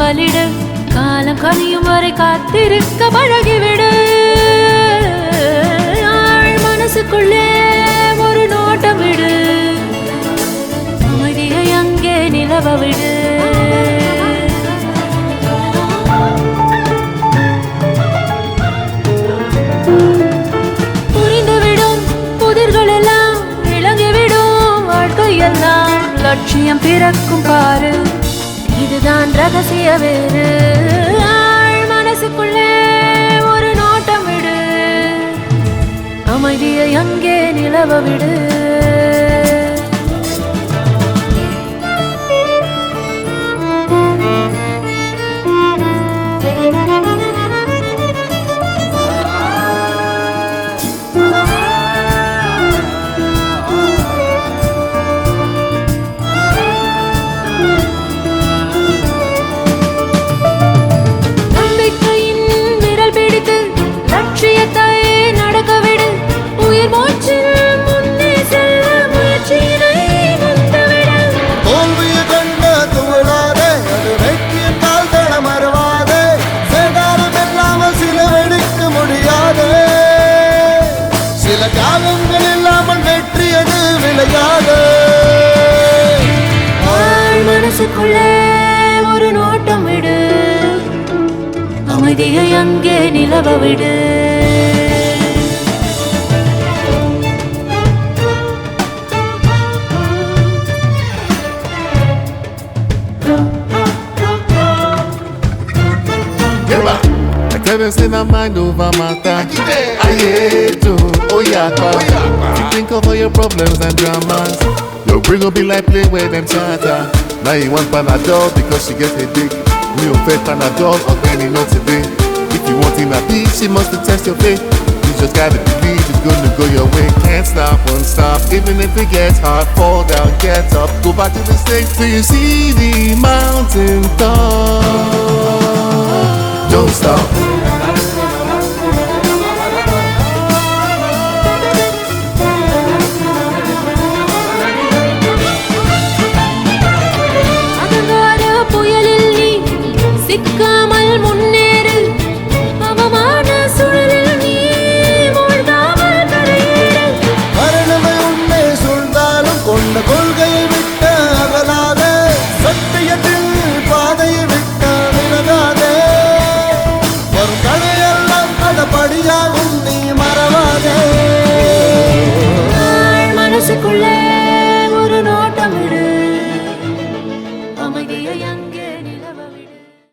காவலிடு காலம் கனியும் வரை காத்திருக்க பழகிவிடு ஆள் மனசுக்குள்ளே ஒரு நோட்டம் விடு அமைதியை அங்கே நிலவ விடு புரிந்துவிடும் புதிர்கள் எல்லாம் விளங்கிவிடும் வாழ்க்கையெல்லாம் லட்சியம் பிறக்கும் பாரு இதுதான் ரகசிய வேறு ஆள் மனசுக்குள்ளே ஒரு நோட்டம் விடு அமைதியை அங்கே நிலவ விடு மனசுக்குள்ளே ஒரு நோட்டம் விடு அமைதியை அங்கே நிலவ விடு Say my mind over matter. I hate to, oh yeah, you think of all your problems and dramas. Your brain will be like play where them chatter. Now you want Panadol because she gets a dick. Me will fed Panadol or any not today. If you want in a beat, she must test your faith. You just gotta believe it's gonna go your way. Can't stop, won't stop. Even if it gets hard, fall down, get up, go back to the state till you see the mountain top. Don't stop.